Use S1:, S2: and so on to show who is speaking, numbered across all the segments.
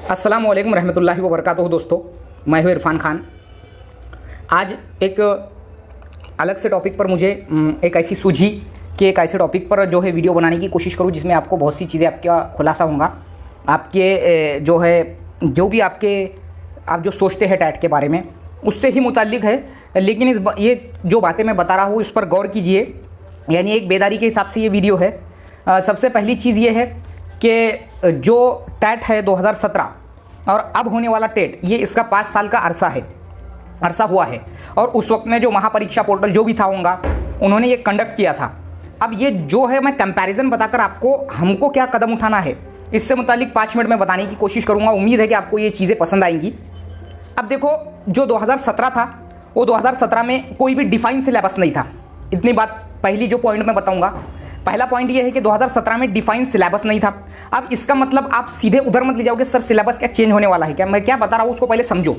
S1: अस्सलाम वालेकुम रहमतुल्लाहि व बरकातुहू। दोस्तों, मैं हूँ इरफान खान। आज एक अलग से टॉपिक पर मुझे एक ऐसी सूझी कि एक ऐसे टॉपिक पर जो है वीडियो बनाने की कोशिश करूँ जिसमें आपको बहुत सी चीज़ें आपका खुलासा होगा। आपके जो है जो भी आप जो सोचते हैं टैट के बारे में उससे ही मुताल्लिक है, लेकिन ये जो बातें मैं बता रहा हूँ इस पर गौर कीजिए। यानी एक बेदारी के हिसाब से ये वीडियो है। सबसे पहली चीज़ ये है कि जो टैट है 2017 और अब होने वाला टेट, ये इसका 5 साल का अरसा हुआ है। और उस वक्त में जो महापरीक्षा पोर्टल जो भी था होगा उन्होंने ये कंडक्ट किया था। अब ये जो है मैं कंपैरिजन बताकर हमको क्या कदम उठाना है इससे मुतालिक 5 मिनट में बताने की कोशिश करूँगा। उम्मीद है कि आपको ये चीज़ें पसंद आएंगी। अब देखो, जो 2017 था वो 2017 में कोई भी डिफाइन सिलेबस नहीं था। इतनी बात पहली जो पॉइंट मैं बताऊंगा, पहला पॉइंट ये है कि 2017 में डिफाइन सिलेबस नहीं था। अब इसका मतलब आप सीधे उधर मत ले जाओगे सर सिलेबस क्या चेंज होने वाला है क्या। मैं क्या बता रहा हूँ उसको पहले समझो,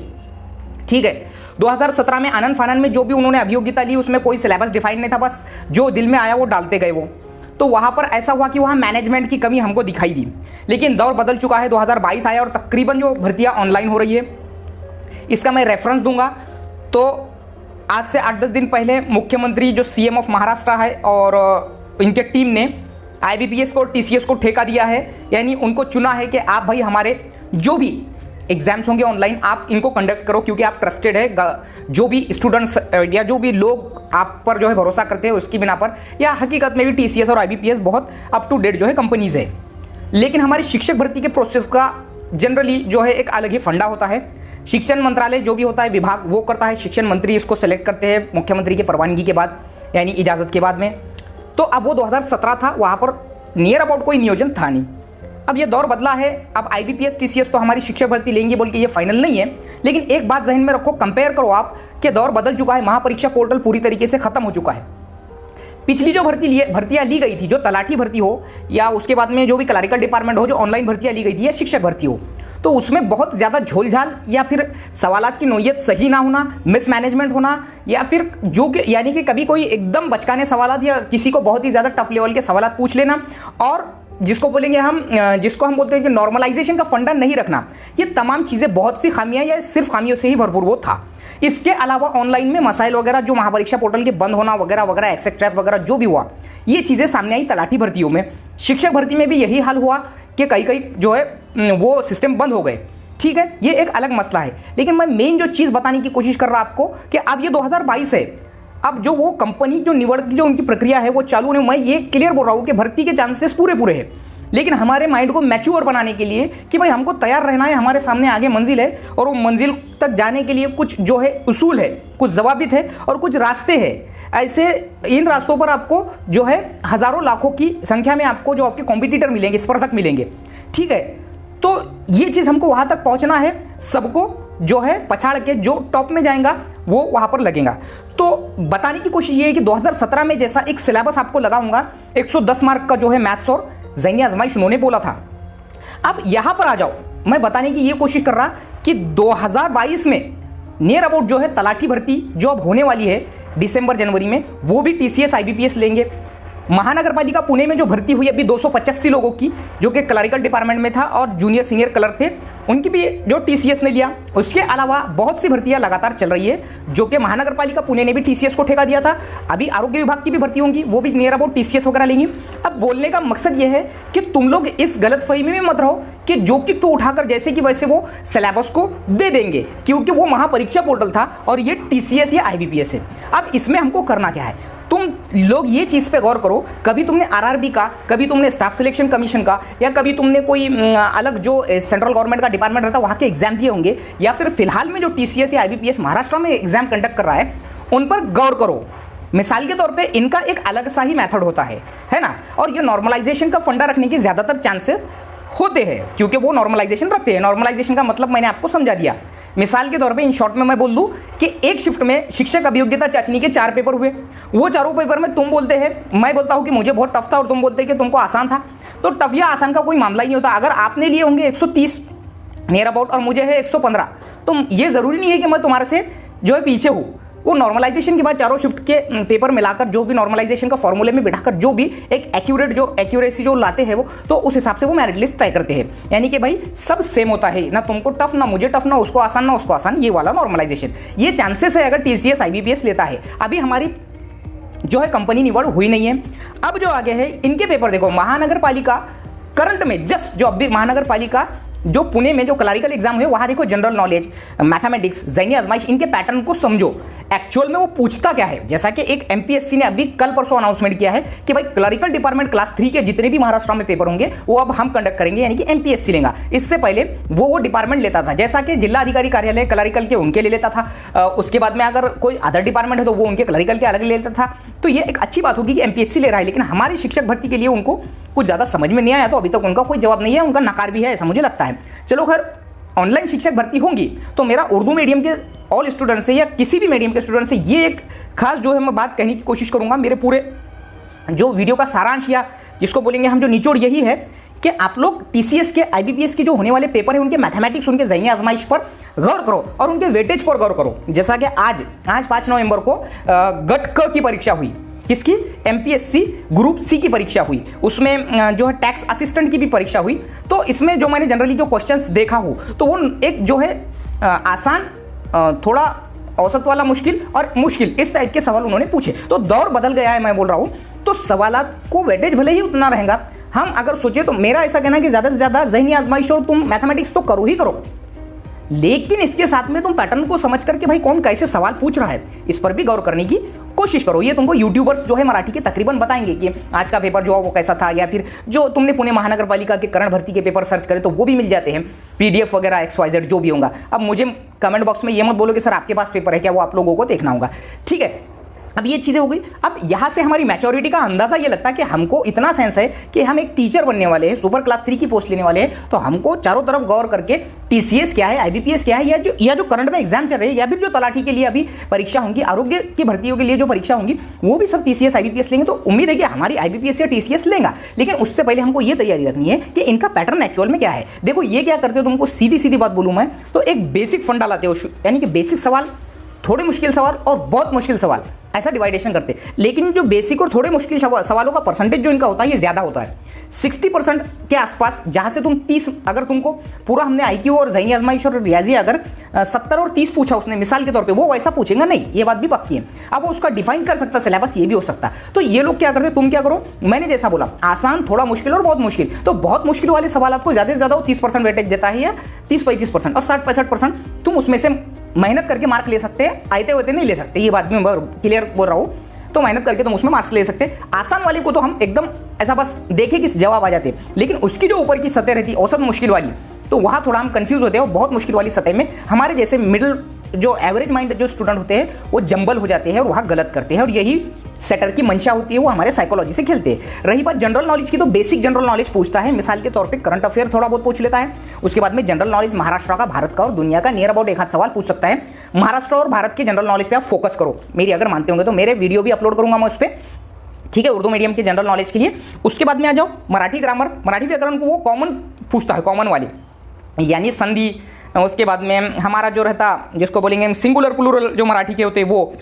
S1: ठीक है। 2017 में आनंद फानंद में जो भी उन्होंने अभियोग्यता ली उसमें कोई सिलेबस डिफाइन नहीं था, बस जो दिल में आया वो डालते गए वो। तो वहाँ पर ऐसा हुआ कि वहाँ मैनेजमेंट की कमी हमको दिखाई दी। लेकिन दौर बदल चुका है, 2022 आया और तकरीबन जो भर्तियाँ ऑनलाइन हो रही है, इसका मैं रेफरेंस दूंगा। तो आज से 8-10 दिन पहले मुख्यमंत्री जो सीएम ऑफ महाराष्ट्र है और इनके टीम ने आईबीपीएस को और टीसीएस को ठेका दिया है। यानी उनको चुना है कि आप भाई हमारे जो भी एग्जाम्स होंगे ऑनलाइन आप इनको कंडक्ट करो, क्योंकि आप ट्रस्टेड है। जो भी स्टूडेंट्स या जो भी लोग आप पर जो है भरोसा करते हैं उसकी बिना पर, या हकीकत में भी टीसीएस और आईबीपीएस बहुत अप टू डेट जो है कंपनीज है। लेकिन हमारी शिक्षक भर्ती के प्रोसेस का जनरली जो है एक अलग ही फंडा होता है। शिक्षण मंत्रालय जो भी होता है विभाग वो करता है, शिक्षण मंत्री इसको सेलेक्ट करते हैं मुख्यमंत्री की प्रवानगी के बाद, यानी इजाज़त के बाद में। तो अब वो 2017 था, वहाँ पर नियर अबाउट कोई नियोजन था नहीं। अब ये दौर बदला है। अब आईबीपीएस टीसीएस तो हमारी शिक्षक भर्ती लेंगे बोल के ये फाइनल नहीं है, लेकिन एक बात जहन में रखो, कंपेयर करो आप कि दौर बदल चुका है। महापरीक्षा पोर्टल पूरी तरीके से खत्म हो चुका है। पिछली जो भर्तियाँ ली गई थी, जो तलाठी भर्ती हो या उसके बाद में जो भी क्लरिकल डिपार्टमेंट हो, जो ऑनलाइन भर्तियाँ ली गई थी या शिक्षक भर्ती हो, तो उसमें बहुत ज़्यादा झोलझाल या फिर सवालात की नोयत सही ना होना, मिसमैनेजमेंट होना, या फिर जो कि यानी कि कभी कोई एकदम बचकाने सवालात या किसी को बहुत ही ज़्यादा टफ लेवल के सवालात पूछ लेना, और जिसको हम बोलते हैं कि नॉर्मलाइजेशन का फंडा नहीं रखना। ये तमाम चीज़ें बहुत सी खामियां या सिर्फ खामियों से ही भरपूर वो था। इसके अलावा ऑनलाइन में मसाइल वगैरह, जो महापरीक्षा पोर्टल के बंद होना वगैरह वगैरह एक्सेट्रा वगैरह जो भी हुआ, ये चीज़ें सामने आई तलाठी भर्तियों में। शिक्षक भर्ती में भी यही हाल हुआ कि कई जो है वो सिस्टम बंद हो गए, ठीक है। ये एक अलग मसला है, लेकिन मैं मेन जो चीज़ बताने की कोशिश कर रहा आपको कि अब ये 2022 है। अब जो वो कंपनी जो निवड़ की जो उनकी प्रक्रिया है वो चालू नहीं। मैं ये क्लियर बोल रहा हूँ कि भर्ती के चांसेस पूरे हैं, लेकिन हमारे माइंड को मैच्योर बनाने के लिए कि भाई हमको तैयार रहना है, हमारे सामने आगे मंजिल है, और वो मंजिल तक जाने के लिए कुछ जो है उसूल है, कुछ ज़वाबित है और कुछ रास्ते हैं। ऐसे इन रास्तों पर आपको जो है हज़ारों लाखों की संख्या में आपको जो आपके कॉम्पिटिटर मिलेंगे, स्पर्धक मिलेंगे, ठीक है। तो ये चीज़ हमको वहाँ तक पहुँचना है। सबको जो है पछाड़ के जो टॉप में जाएगा वो वहाँ पर लगेगा। तो बताने की कोशिश ये है कि 2017 में जैसा एक सिलेबस आपको लगा होगा, 110 मार्क का जो है मैथ्स और ज़हनी आजमाइश उन्होंने बोला था। अब यहाँ पर आ जाओ, मैं बताने की ये कोशिश कर रहा कि 2022 में नियर अबाउट जो है तलाठी भर्ती जो अब होने वाली है दिसंबर जनवरी में, वो भी टीसीएस आईबीपीएस लेंगे। महानगर पालिका पुणे में जो भर्ती हुई अभी 285 लोगों की, जो कि क्लरिकल डिपार्टमेंट में था और जूनियर सीनियर क्लर्क थे, उनकी भी जो टीसीएस ने लिया। उसके अलावा बहुत सी भर्तियां लगातार चल रही है, जो कि महानगर पालिका पुणे ने भी टीसीएस को ठेका दिया था। अभी आरोग्य विभाग की भी भर्ती होंगी, वो भी नियर अबाउट टीसीएस वगैरह लेंगी। अब बोलने का मकसद ये है कि तुम लोग इस गलतफहमी में मत रहो कि जो कि तो उठाकर जैसे कि वैसे वो सिलेबस को दे देंगे, क्योंकि वो महापरीक्षा पोर्टल था और ये टीसीएस या आईबीपीएस है। अब इसमें हमको करना क्या है, तुम लोग ये चीज़ पे गौर करो। कभी तुमने आरआरबी का, कभी तुमने स्टाफ सिलेक्शन कमीशन का, या कभी तुमने कोई अलग जो सेंट्रल गवर्नमेंट का डिपार्टमेंट रहता है वहाँ के एग्जाम दिए होंगे, या फिर फिलहाल में जो टीसीएस या आईबीपीएस महाराष्ट्र में एग्जाम कंडक्ट कर रहा है उन पर गौर करो। मिसाल के तौर पे इनका एक अलग सा ही मेथड होता है ना, और ये नॉर्मलाइजेशन का फंडा रखने के ज़्यादातर चांसेस होते हैं, क्योंकि वो नॉर्मलाइजेशन रखते हैं। नॉर्मलाइजेशन का मतलब मैंने आपको समझा दिया। मिसाल के तौर पे इन शॉर्ट में मैं बोल दूं कि एक शिफ्ट में शिक्षक अभियोग्यता चाचनी के 4 पेपर हुए। वो चारों पेपर में तुम बोलते हैं, मैं बोलता हूं कि मुझे बहुत टफ था और तुम बोलते हैं कि तुमको आसान था। तो टफ या आसान का कोई मामला ही नहीं होता। अगर आपने लिए होंगे 130 नियर अबाउट और मुझे है 115, तो ये ज़रूरी नहीं है कि मैं तुम्हारे से जो है पीछे हूँ। वो नॉर्मलाइजेशन के बाद चारों शिफ्ट के पेपर मिलाकर जो भी नॉर्मलाइजेशन का फॉर्मूले में बिठाकर जो भी एक एक्यूरेसी जो लाते हैं वो, तो उस हिसाब से वो मेरिट लिस्ट तय करते हैं। यानी कि भाई सब सेम होता है, ना तुमको टफ, ना मुझे टफ, ना उसको आसान, ना उसको आसान, ये वाला नॉर्मलाइजेशन। ये चांसेस है अगर TCS IBPS लेता है। अभी हमारी जो है कंपनी निवड़ हुई नहीं है। अब जो आगे है इनके पेपर देखो, महानगर पालिका करंट में जस्ट जो अभी महानगर पालिका जो पुणे में जो क्लरिकल एग्जाम हुए वहां देखो, जनरल नॉलेज, मैथमेटिक्स, ज़हनी आजमाइश, इनके पैटर्न को समझो एक्चुअल में वो पूछता क्या है। जैसा कि एक MPSC ने अभी कल परसों अनाउंसमेंट किया है कि भाई क्लरिकल डिपार्टमेंट क्लास 3 के जितने भी महाराष्ट्र में पेपर होंगे वो अब हम कंडक्ट करेंगे, यानी कि MPSC लेगा। इससे पहले वो डिपार्टमेंट लेता था, जैसा कि जिला अधिकारी कार्यालय क्लरिकल के उनके ले लेता था, उसके बाद में अगर कोई अदर डिपार्टमेंट है तो वो उनके क्लरिकल के अलग ले लेता था। तो ये एक अच्छी बात होगी कि MPSC ले रहा है, लेकिन हमारी शिक्षक भर्ती के लिए उनको कुछ ज़्यादा समझ में नहीं आया, तो अभी तक उनका कोई जवाब नहीं है, उनका नकार भी है ऐसा मुझे लगता है। चलो खैर, ऑनलाइन शिक्षक भर्ती होंगी तो मेरा उर्दू मीडियम के ऑल स्टूडेंट से या किसी भी मीडियम के स्टूडेंट से ये एक खास जो है मैं बात कहने की कोशिश करूंगा। मेरे पूरे जो वीडियो का सारांश या जिसको बोलेंगे हम जो निचोड़ यही है कि आप लोग TCS के IBPS के जो होने वाले पेपर है उनके मैथमेटिक्स, उनके ज़हनी आजमाइश पर गौर करो और उनके वेटेज पर गौर करो। जैसा कि आज 5 नवंबर को गट क की परीक्षा हुई, किसकी? MPSC ग्रुप C की परीक्षा हुई, उसमें जो है टैक्स असिस्टेंट की भी परीक्षा हुई। तो इसमें जो मैंने जनरली जो क्वेश्चंस देखा हूँ तो वो एक जो है आसान, थोड़ा औसत वाला मुश्किल और मुश्किल, इस टाइप के सवाल उन्होंने पूछे। तो दौर बदल गया है, मैं बोल रहा हूँ, तो सवालात को वेटेज भले ही उतना रहेगा। हम अगर सोचे तो मेरा ऐसा कहना है कि ज़्यादा से ज़्यादा ज़हनी आजमाइश और तुम मैथमेटिक्स तो करो ही करो, लेकिन इसके साथ में तुम पैटर्न को समझ करके भाई कौन कैसे सवाल पूछ रहा है इस पर भी गौर करने की कोशिश करो। ये तुमको यूट्यूबर्स जो है मराठी के तकरीबन बताएंगे कि आज का पेपर जो है वो कैसा था, या फिर जो तुमने पुणे महानगर पालिका के करंट भर्ती के पेपर सर्च करे तो वो भी मिल जाते हैं, PDF वगैरह XYZ जो भी होगा। अब मुझे कमेंट बॉक्स में ये मत बोलो कि सर आपके पास पेपर है क्या, वो आप लोगों को देखना होगा, ठीक है। अब ये चीज़ें हो गई। अब यहाँ से हमारी मैच्योरिटी का अंदाज़ा ये लगता है कि हमको इतना सेंस है कि हम एक टीचर बनने वाले हैं, सुपर क्लास 3 की पोस्ट लेने वाले हैं, तो हमको चारों तरफ गौर करके TCS क्या है, IBPS क्या है, या जो करंट में एग्जाम चल रहे हैं, या फिर जो तलाठी के लिए अभी परीक्षा होंगी, आरोग्य की भर्तियों के लिए जो परीक्षा होंगी वो भी सब TCS IBPS लेंगे। तो उम्मीद है कि हमारी IBPS या TCS लेगा, लेकिन उससे पहले हमको ये तैयारी रखनी है कि इनका पैटर्न एक्चुअल में क्या है। देखो ये क्या करते हो, तुमको सीधी सीधी बात बोलूँ मैं तो एक बेसिक फंडा लाते हो, यानी कि बेसिक सवाल, थोड़े मुश्किल सवाल और बहुत मुश्किल सवाल, ऐसा डिवाइडेशन करते हैं। लेकिन जो बेसिक और थोड़े मुश्किल सवालों का परसेंटेज जो इनका होता है ये ज़्यादा होता है, 60% के आसपास, जहाँ से तुम 30, अगर तुमको पूरा हमने IQ और ज़हनी आजमाइश और रियाजी अगर 70 और 30 पूछा उसने मिसाल के तौर पे, वो वैसा पूछेगा नहीं, ये बात भी पक्की है। अब वो उसका डिफाइन कर सकता सिलेबस, ये भी हो सकता। तो ये लोग क्या करते, तुम क्या करो, मैंने जैसा बोला आसान, थोड़ा मुश्किल और बहुत मुश्किल। तो बहुत मुश्किल वाले सवाल आपको ज़्यादा से ज़्यादा वो 30% वेटेज देता है, या 30-35%, और 60-65% तुम उसमें से मेहनत करके मार्क ले सकते हैं, आते हुए नहीं ले सकते, ये बात भी मैं क्लियर बोल रहा हूँ। तो मेहनत करके तुम उसमें मार्क्स ले सकते हैं। आसान वाले को तो हम एकदम ऐसा बस देखे कि जवाब आ जाते हैं, लेकिन उसकी जो ऊपर की सतह रहती है औसत मुश्किल वाली, तो वहाँ थोड़ा हम कंफ्यूज होते हैं। बहुत मुश्किल वाली सतह में हमारे जैसे मिडिल जो एवरेज माइंड जो स्टूडेंट होते हैं वो जंबल हो जाते हैं और वहाँ गलत करते हैं, और यही सेटर की मंशा होती है, वो हमारे साइकोलॉजी से खेलते हैं। रही बात जनरल नॉलेज की, तो बेसिक जनरल नॉलेज पूछता है, मिसाल के तौर पे करंट अफेयर थोड़ा बहुत पूछ लेता है। उसके बाद में जनरल नॉलेज महाराष्ट्र का, भारत का और दुनिया का नियर अबाउट एक आध सवाल पूछ सकता है। महाराष्ट्र और भारत के जनरल नॉलेज पे आप फोकस करो, मेरी अगर मानते होंगे तो मेरे वीडियो भी अपलोड करूंगा मैं उस पर, ठीक है, उर्दू मीडियम के जनरल नॉलेज के लिए। उसके बाद में आ जाओ मराठी ग्रामर, मराठी व्याकरण को वो कॉमन पूछता है, कॉमन वाली, यानी संधि। उसके बाद में हमारा जो रहता, जिसको बोलेंगे सिंगुलर प्लूरल जो मराठी के होते हैं वो,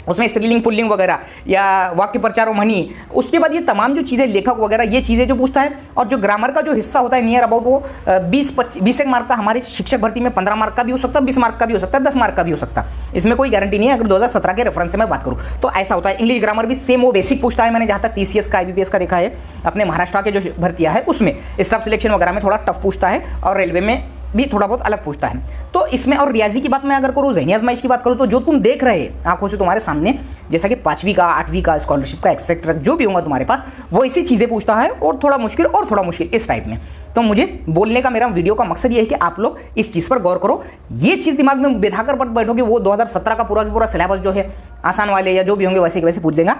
S1: उसमें स्त्रीलिंग पुल्लिंग वगैरह या वाक्य प्रचार और मनी। उसके बाद ये तमाम जो चीज़ें, लेखक वगैरह, ये चीज़ें जो पूछता है। और जो ग्रामर का जो हिस्सा होता है नियर अबाउट वो 20 मार्क का, हमारे शिक्षक भर्ती में 15 मार्क का भी हो सकता है, 20 मार्क का भी हो सकता है, 10 मार्क का भी हो सकता है, इसमें कोई गारंटी नहीं है। अगर 2017 के रेफरेंस से मैं बात करूँ तो ऐसा होता है। इंग्लिश ग्रामर भी सेम वो बेसिक पूछता है, मैंने जहाँ तक TCS का IBPS का देखा है, अपने महाराष्ट्र के जो भर्तियाँ है उसमें स्टाफ सिलेक्शन वगैरह में थोड़ा टफ पूछता है, और रेलवे में भी थोड़ा बहुत अलग पूछता है। तो इसमें और रियाजी की बात मैं अगर करूँ, ज़हनी आजमाइश की बात करूँ, तो जो तुम देख रहे आंखों से तुम्हारे सामने, जैसा कि 5वीं का, 8वीं का, स्कॉलरशिप का, एक्सेट्रा जो भी होगा तुम्हारे पास, वो इसी चीज़ें पूछता है, और थोड़ा मुश्किल और थोड़ा मुश्किल इस टाइप में। तो मुझे बोलने का, मेरा वीडियो का मकसद ये है कि आप लोग इस चीज़ पर गौर करो। ये चीज़ दिमाग में बिठा कर बैठोगे, वो 2017 का पूरा सिलेबस जो है आसान वाले या जो भी होंगे वैसे के वैसे पूछ देगा,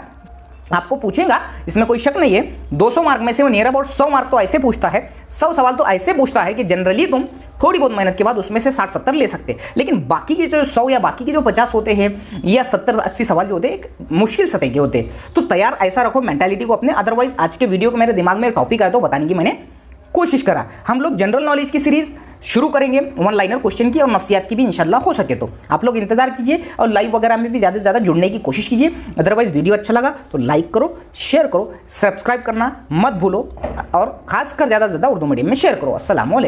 S1: आपको पूछेगा, इसमें कोई शक नहीं है। 200 मार्क में से वो नियर अबाउट 100 मार्क तो ऐसे पूछता है, 100 सवाल तो ऐसे पूछता है कि जनरली तुम थोड़ी बहुत मेहनत के बाद उसमें से 60-70 ले सकते। लेकिन बाकी के जो 100 या बाकी के जो 50 होते हैं या 70-80 सवाल जो होते हैं, एक मुश्किल सतह के होते हैं। तो तैयार ऐसा रखो मेंटालिटी को अपने। अदरवाइज आज के वीडियो को मेरे दिमाग में टॉपिक आया तो बताने की मैंने कोशिश करा। हम लोग जनरल नॉलेज की सीरीज शुरू करेंगे वन लाइनर क्वेश्चन की और नफ्सियात की भी इंशाल्लाह हो सके तो। आप लोग इंतजार कीजिए और लाइव वगैरह में भी ज़्यादा से ज़्यादा जुड़ने की कोशिश कीजिए। अदरवाइज वीडियो अच्छा लगा तो लाइक करो, शेयर करो, सब्सक्राइब करना मत भूलो और खासकर ज़्यादा से ज़्यादा उर्दू मीडियम में शेयर करो। अस्सलाम वालेकुम।